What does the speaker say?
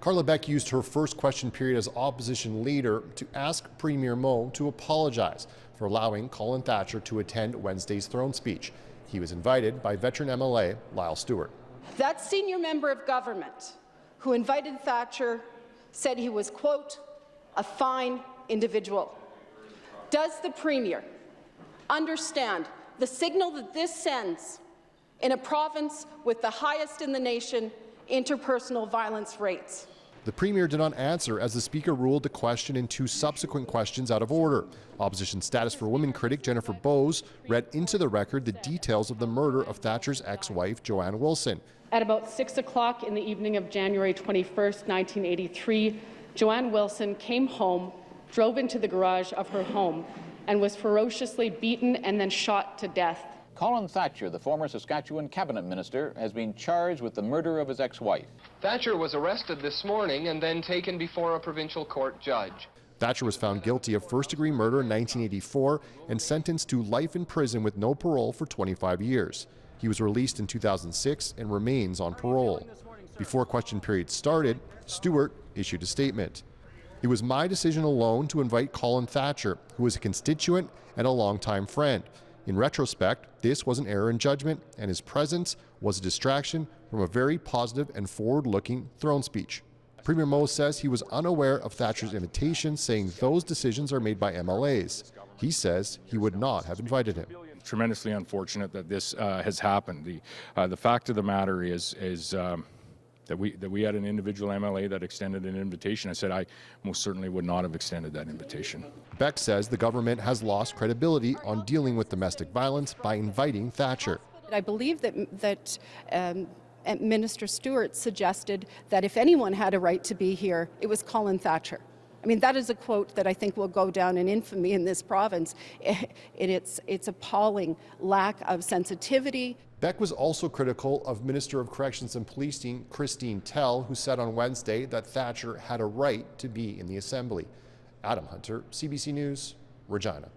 Carla Beck used her first question period as opposition leader to ask Premier Moe to apologize for allowing Colin Thatcher to attend Wednesday's throne speech. He was invited by veteran MLA Lyle Stewart. That senior member of government who invited Thatcher said he was, quote, a fine individual. Does the Premier understand the signal that this sends in a province with the highest in the nation interpersonal violence rates? The Premier did not answer as the Speaker ruled the question and two subsequent questions out of order. Opposition Status for Women critic Jennifer Bowes read into the record the details of the murder of Thatcher's ex-wife, Joanne Wilson. At about 6 o'clock in the evening of January 21st, 1983, Joanne Wilson came home, drove into the garage of her home, and was ferociously beaten and then shot to death. Colin Thatcher, the former Saskatchewan cabinet minister, has been charged with the murder of his ex-wife. Thatcher was arrested this morning and then taken before a provincial court judge. Thatcher was found guilty of first-degree murder in 1984 and sentenced to life in prison with no parole for 25 years. He was released in 2006 and remains on parole. Before question period started, Stewart issued a statement. It was my decision alone to invite Colin Thatcher, who is a constituent and a longtime friend. In retrospect, this was an error in judgment, and his presence was a distraction from a very positive and forward-looking throne speech. Premier Moe says he was unaware of Thatcher's invitation, saying those decisions are made by MLAs. He says he would not have invited him. Tremendously unfortunate that this has happened. The fact of the matter is that we had an individual MLA that extended an invitation. I said I most certainly would not have extended that invitation. Beck says the government has lost credibility on dealing with domestic violence by inviting Thatcher. I believe that Minister Stewart suggested that if anyone had a right to be here, it was Colin Thatcher. I mean, that is a quote that I think will go down in infamy in this province. It's appalling lack of sensitivity. Beck was also critical of Minister of Corrections and Policing Christine Tell, who said on Wednesday that Thatcher had a right to be in the Assembly. Adam Hunter, CBC News, Regina.